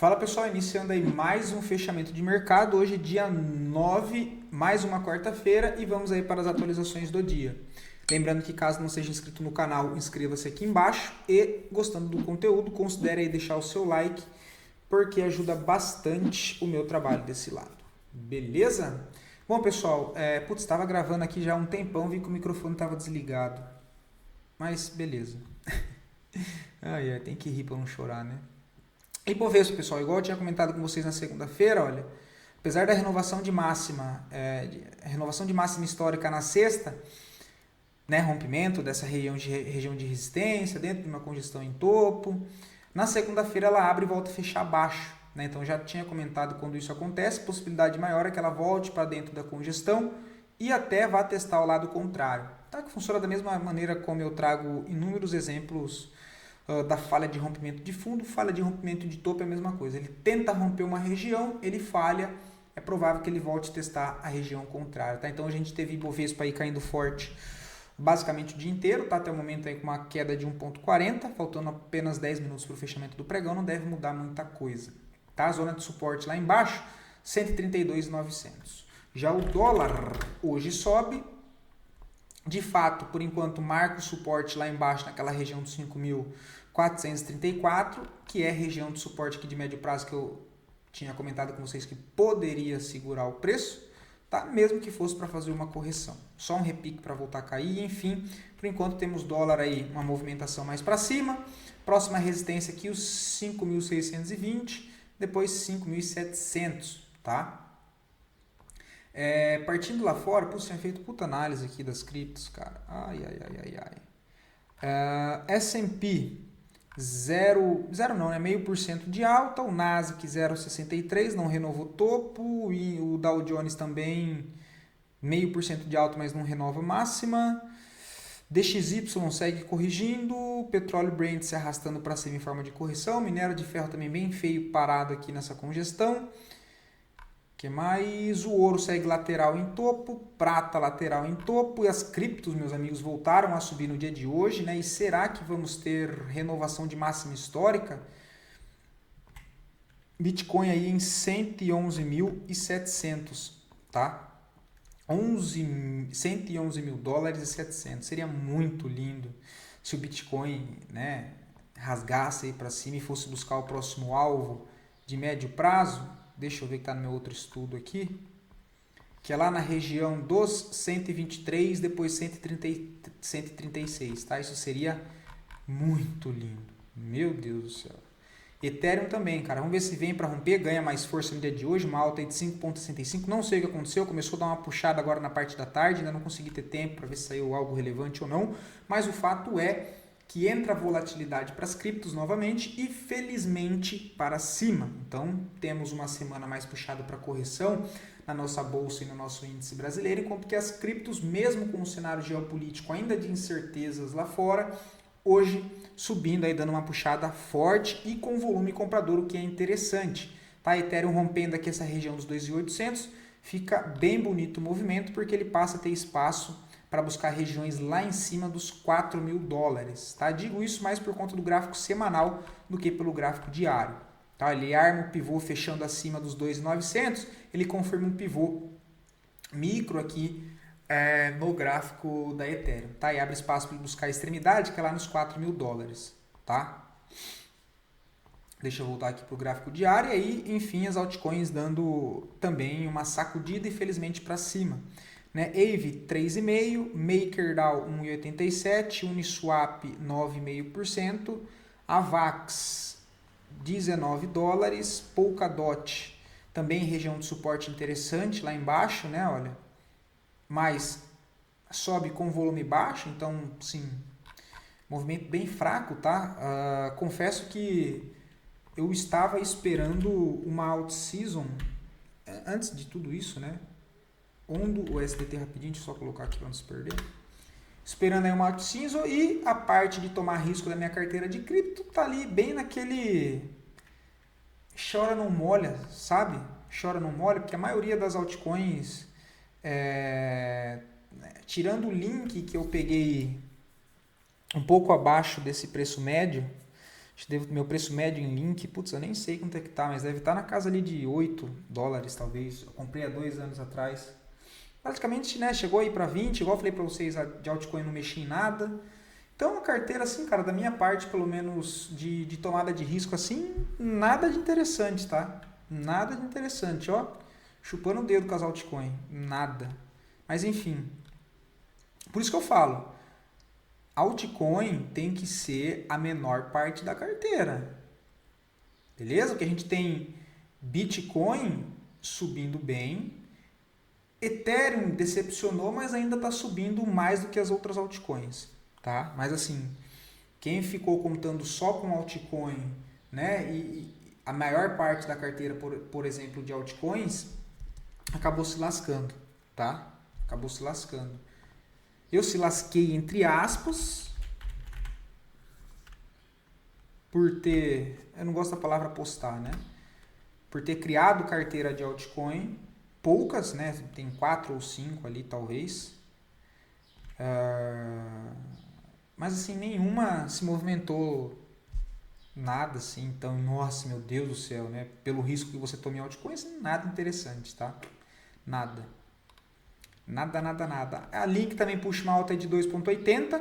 Fala pessoal, iniciando aí mais um fechamento de mercado, hoje dia 9, mais uma quarta-feira e vamos aí para as atualizações do dia. Lembrando que caso não seja inscrito no canal, inscreva-se aqui embaixo e gostando do conteúdo, considere aí deixar o seu like, porque ajuda bastante o meu trabalho desse lado. Beleza? Bom pessoal, estava gravando aqui já há um tempão, vi que o microfone estava desligado, mas beleza. Tem que rir para não chorar, né? Ibovespa, pessoal, igual eu tinha comentado com vocês na segunda-feira, olha, apesar da renovação de máxima histórica na sexta, né, rompimento dessa região de resistência, dentro de uma congestão em topo, na segunda-feira ela abre e volta a fechar abaixo. Né? Então já tinha comentado quando isso acontece, possibilidade maior é que ela volte para dentro da congestão e até vá testar o lado contrário. Tá? Que funciona da mesma maneira como eu trago inúmeros exemplos da falha de rompimento de fundo, falha de rompimento de topo é a mesma coisa. Ele tenta romper uma região, ele falha, é provável que ele volte a testar a região contrária. Tá? Então a gente teve Ibovespa aí caindo forte basicamente o dia inteiro, tá? Até o momento aí com uma queda de 1,40, faltando apenas 10 minutos para o fechamento do pregão, não deve mudar muita coisa. Tá? A zona de suporte lá embaixo, 132,900. Já o dólar hoje sobe, de fato, por enquanto, marca o suporte lá embaixo naquela região dos 5.434, que é a região de suporte aqui de médio prazo que eu tinha comentado com vocês que poderia segurar o preço, tá? Mesmo que fosse para fazer uma correção. Só um repique para voltar a cair, enfim. Por enquanto temos dólar aí, uma movimentação mais para cima. Próxima resistência aqui, os 5.620, depois 5.700, tá? Partindo lá fora, tinha feito puta análise aqui das criptos, cara. S&P 0 não, né? 0,5% de alta, o Nasdaq 0,63, não renovou topo, e o Dow Jones também 0,5% de alta, mas não renova máxima. DXY segue corrigindo, petróleo Brent se arrastando para cima em forma de correção, minério de ferro também bem feio, parado aqui nessa congestão. Que mais? O ouro segue lateral em topo, prata lateral em topo e as criptos, meus amigos, voltaram a subir no dia de hoje, né? E será que vamos ter renovação de máxima histórica? Bitcoin aí em 111.700, tá? 111 mil dólares e 700. Seria muito lindo se o Bitcoin, né, rasgasse aí para cima e fosse buscar o próximo alvo de médio prazo. Deixa eu ver que está no meu outro estudo aqui, que é lá na região dos 123, depois 136, tá? Isso seria muito lindo. Meu Deus do céu. Ethereum também, cara. Vamos ver se vem para romper, ganha mais força no dia de hoje, uma alta aí de 5,65. Não sei o que aconteceu, começou a dar uma puxada agora na parte da tarde, ainda não consegui ter tempo para ver se saiu algo relevante ou não, mas o fato é que entra volatilidade para as criptos novamente e felizmente para cima. Então temos uma semana mais puxada para correção na nossa bolsa e no nosso índice brasileiro, enquanto que as criptos, mesmo com o cenário geopolítico ainda de incertezas lá fora, hoje subindo aí, dando uma puxada forte e com volume comprador, o que é interessante. Tá? Ethereum rompendo aqui essa região dos 2.800, fica bem bonito o movimento porque ele passa a ter espaço para buscar regiões lá em cima dos 4 mil dólares. Tá? Digo isso mais por conta do gráfico semanal do que pelo gráfico diário. Tá? Ele arma o pivô fechando acima dos 2.900, ele confirma um pivô micro aqui no gráfico da Ethereum. Tá? E abre espaço para buscar a extremidade, que é lá nos 4 mil dólares. Tá? Deixa eu voltar aqui para o gráfico diário. E aí, enfim, as altcoins dando também uma sacudida e felizmente para cima. Né? AVE 3,5%, MakerDAO 1,87%, Uniswap 9,5%, Avax 19 dólares, Polkadot também em região de suporte interessante lá embaixo, né? Olha, mas sobe com volume baixo, então sim, movimento bem fraco, tá? Confesso que eu estava esperando uma out-season antes de tudo isso, né? O SDT rapidinho, deixa eu só colocar aqui para não se perder. Esperando aí uma out-season e a parte de tomar risco da minha carteira de cripto tá ali bem naquele chora não molha, sabe? Chora não molha, porque a maioria das altcoins, tirando o link que eu peguei um pouco abaixo desse preço médio, Acho que meu preço médio em Link, putz, eu nem sei quanto é que tá, mas deve estar na casa ali de $8, talvez. Eu comprei há 2 anos atrás. Praticamente, né, chegou aí para 20, igual eu falei para vocês, de altcoin não mexi em nada. Então, uma carteira assim, cara, da minha parte, pelo menos de tomada de risco assim, nada de interessante, tá? Nada de interessante, ó. Chupando o dedo com as altcoin, nada. Mas enfim, por isso que eu falo, altcoin tem que ser a menor parte da carteira. Beleza? Porque a gente tem Bitcoin subindo bem, Ethereum decepcionou, mas ainda está subindo mais do que as outras altcoins, tá? Mas assim, quem ficou contando só com altcoin, né, e a maior parte da carteira, por exemplo, de altcoins, acabou se lascando, tá? Acabou se lascando. Eu se lasquei entre aspas por ter, eu não gosto da palavra apostar, né? Por ter criado carteira de altcoin, poucas, né? Tem 4 ou 5 ali talvez. Mas assim, nenhuma se movimentou nada assim, então, nossa, meu Deus do céu, né? Pelo risco que você toma em altcoin, assim, nada interessante, tá? Nada. Nada, nada, nada. A Link também puxa uma alta de 2,80.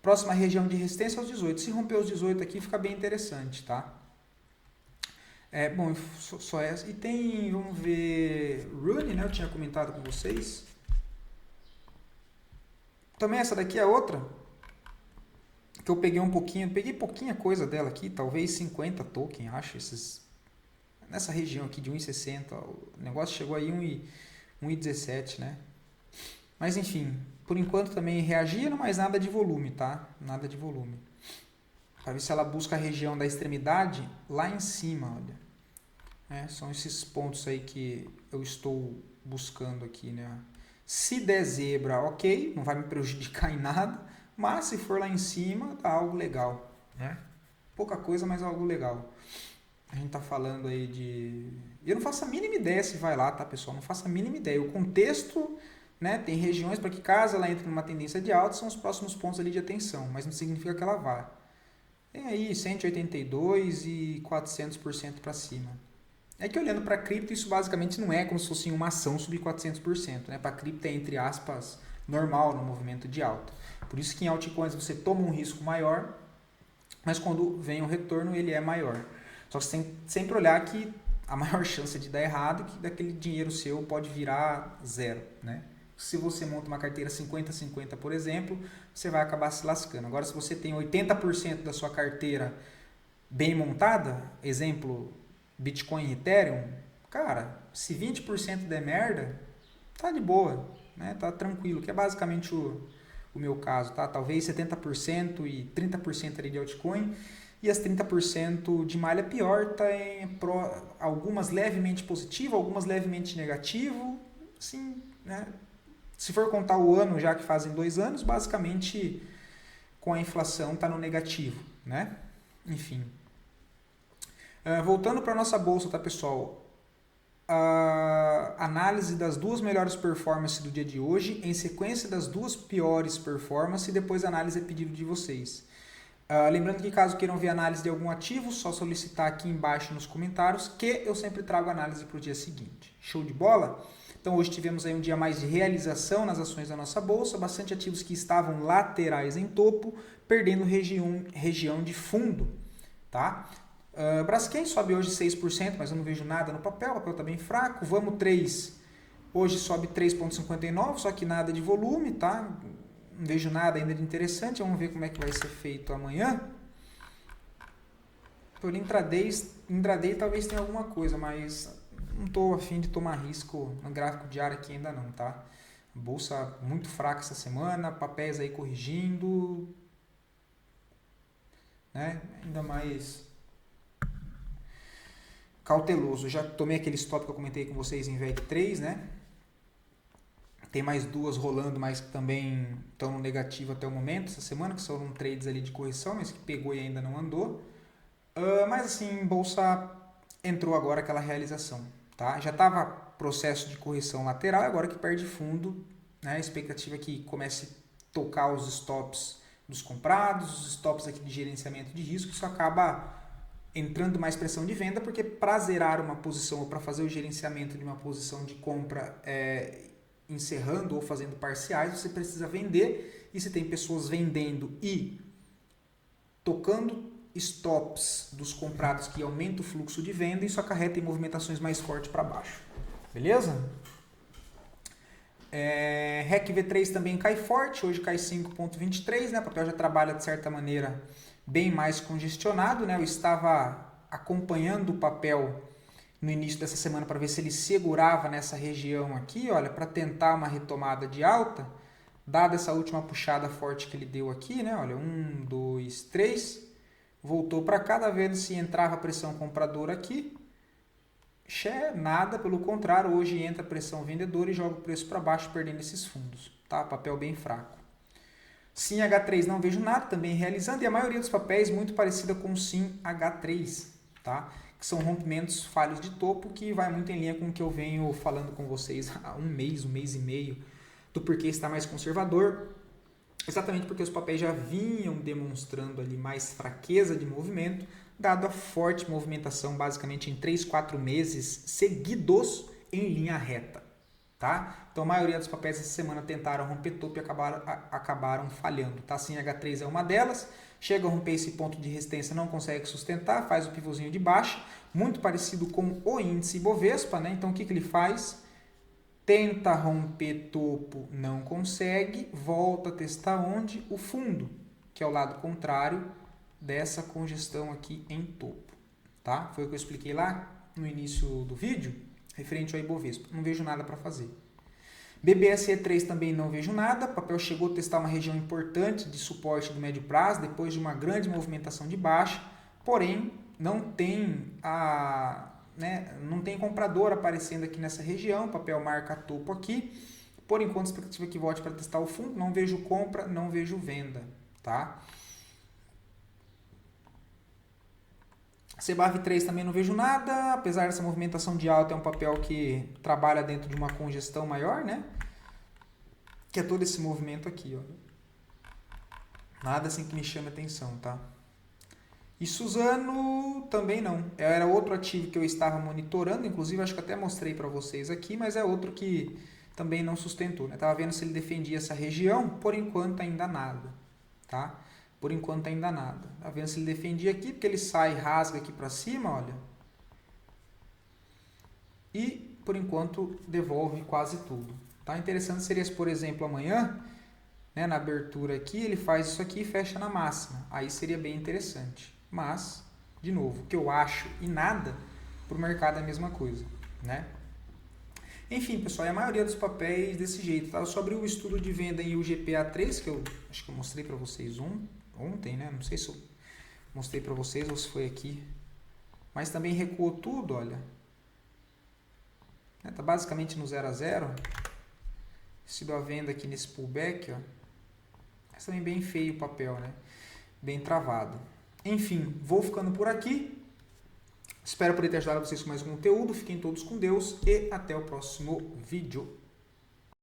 Próxima região de resistência aos 18. Se romper os 18 aqui, fica bem interessante, tá? Bom, só essa. E tem, vamos ver, Rune, né? Eu tinha comentado com vocês. Também essa daqui é outra. Que eu peguei um pouquinho, peguei pouquinha coisa dela aqui, talvez 50 token, acho, nessa região aqui de 1,60. O negócio chegou aí 1,17, né? Mas enfim, por enquanto também reagindo, mas nada de volume, tá? Nada de volume. Para ver se ela busca a região da extremidade lá em cima, olha. São esses pontos aí que eu estou buscando aqui, né? Se der zebra, ok, não vai me prejudicar em nada, mas se for lá em cima, dá algo legal, né? Pouca coisa, mas algo legal. A gente tá falando aí de... Eu não faço a mínima ideia se vai lá, tá, pessoal? Não faço a mínima ideia. O contexto, né, tem regiões para que caso ela entre numa tendência de alta, são os próximos pontos ali de atenção, mas não significa que ela vá. Tem aí 182 e 400% para cima. É que olhando para cripto, isso basicamente não é como se fosse uma ação subir 400%, né? Para cripto é, entre aspas, normal no movimento de alta. Por isso que em altcoins você toma um risco maior, mas quando vem o retorno ele é maior. Só que você tem que sempre olhar que a maior chance de dar errado é que daquele dinheiro seu pode virar zero, né? Se você monta uma carteira 50-50, por exemplo, você vai acabar se lascando. Agora, se você tem 80% da sua carteira bem montada, exemplo, Bitcoin e Ethereum, cara, se 20% der merda, tá de boa, né? Tá tranquilo, que é basicamente o meu caso, tá? Talvez 70% e 30% ali de altcoin, e as 30% de malha pior tá em algumas levemente positivo, algumas levemente negativo, assim, né? Se for contar o ano já que fazem 2 anos, basicamente com a inflação está no negativo, né? Enfim. Voltando para a nossa bolsa, tá, pessoal? A análise das 2 melhores performances do dia de hoje, em sequência das 2 piores performances e depois a análise é pedido de vocês. Lembrando que caso queiram ver análise de algum ativo, só solicitar aqui embaixo nos comentários que eu sempre trago análise para o dia seguinte. Show de bola? Então hoje tivemos aí um dia mais de realização nas ações da nossa bolsa, bastante ativos que estavam laterais em topo, perdendo região de fundo, tá? Braskem sobe hoje 6%, mas eu não vejo nada no papel, o papel está bem fraco. Vamos 3, hoje sobe 3,59, só que nada de volume, tá? Não vejo nada ainda de interessante, vamos ver como é que vai ser feito amanhã. Por intraday talvez tenha alguma coisa, mas não estou afim de tomar risco no gráfico diário aqui ainda não, tá? Bolsa muito fraca essa semana, papéis aí corrigindo, né? Ainda mais cauteloso. Já tomei aquele stop que eu comentei com vocês em VEG3, né? Tem mais 2 rolando, mas que também estão no negativo até o momento, essa semana, que são trades ali de correção, mas que pegou e ainda não andou. Mas assim, bolsa entrou agora aquela realização, tá? Já estava processo de correção lateral, agora que perde fundo, né? A expectativa é que comece a tocar os stops dos comprados, os stops aqui de gerenciamento de risco, isso acaba entrando mais pressão de venda, porque para zerar uma posição ou para fazer o gerenciamento de uma posição de compra encerrando ou fazendo parciais, você precisa vender, e se tem pessoas vendendo e tocando stops dos comprados que aumenta o fluxo de venda, isso acarreta em movimentações mais fortes para baixo. Beleza? REC V3 também cai forte, hoje cai 5,23, né? O papel já trabalha de certa maneira bem mais congestionado, né? Eu estava acompanhando o papel no início dessa semana para ver se ele segurava nessa região aqui, olha, para tentar uma retomada de alta, dada essa última puxada forte que ele deu aqui, né? Olha, 1, 2, 3, voltou para cá, tá vendo se entrava pressão compradora aqui, nada, pelo contrário, hoje entra pressão vendedora e joga o preço para baixo, perdendo esses fundos, tá? Papel bem fraco. SIM H3 não vejo nada, também realizando, e a maioria dos papéis muito parecida com o SIM H3, tá? Que são rompimentos falhos de topo, que vai muito em linha com o que eu venho falando com vocês há um mês e meio, do porquê está mais conservador, exatamente porque os papéis já vinham demonstrando ali mais fraqueza de movimento, dado a forte movimentação basicamente em 3, 4 meses seguidos em linha reta. Tá? Então a maioria dos papéis essa semana tentaram romper topo e acabaram falhando. Tá? Assim, H3 é uma delas, chega a romper esse ponto de resistência, não consegue sustentar, faz o pivôzinho de baixa, muito parecido com o índice Bovespa, né? Então o que ele faz? Tenta romper topo, não consegue, volta a testar onde? O fundo, que é o lado contrário dessa congestão aqui em topo. Tá? Foi o que eu expliquei lá no início do vídeo, referente ao Ibovespa. Não vejo nada para fazer. BBSE3 também não vejo nada. O papel chegou a testar uma região importante de suporte do médio prazo, depois de uma grande movimentação de baixa, porém não tem não tem comprador aparecendo aqui nessa região. O papel marca topo aqui. Por enquanto, a expectativa é que volte para testar o fundo. Não vejo compra, não vejo venda. Tá? CBAV3 também não vejo nada, apesar dessa movimentação de alta, é um papel que trabalha dentro de uma congestão maior, né? Que é todo esse movimento aqui, ó. Nada assim que me chame atenção, tá? E Suzano também não. Era outro ativo que eu estava monitorando, inclusive acho que até mostrei para vocês aqui, mas é outro que também não sustentou, né? Tava vendo se ele defendia essa região, por enquanto ainda nada, tá? Por enquanto ainda nada. Tá vendo se ele defendia aqui, porque ele sai e rasga aqui para cima, olha. E, por enquanto, devolve quase tudo. Tá? Interessante seria se, por exemplo, amanhã, né, na abertura aqui, ele faz isso aqui e fecha na máxima. Aí seria bem interessante. Mas, de novo, o que eu acho e nada, para o mercado é a mesma coisa, né? Enfim, pessoal, a maioria dos papéis desse jeito. Tá? Eu só abri o estudo de venda em UGPA3, que eu acho que eu mostrei para vocês ontem, né? Não sei se eu mostrei para vocês ou se foi aqui. Mas também recuou tudo, olha. Tá basicamente no 0 a 0. Sido a venda aqui nesse pullback, ó. Mas também bem feio o papel, né? Bem travado. Enfim, vou ficando por aqui. Espero poder ter ajudado vocês com mais conteúdo. Fiquem todos com Deus e até o próximo vídeo.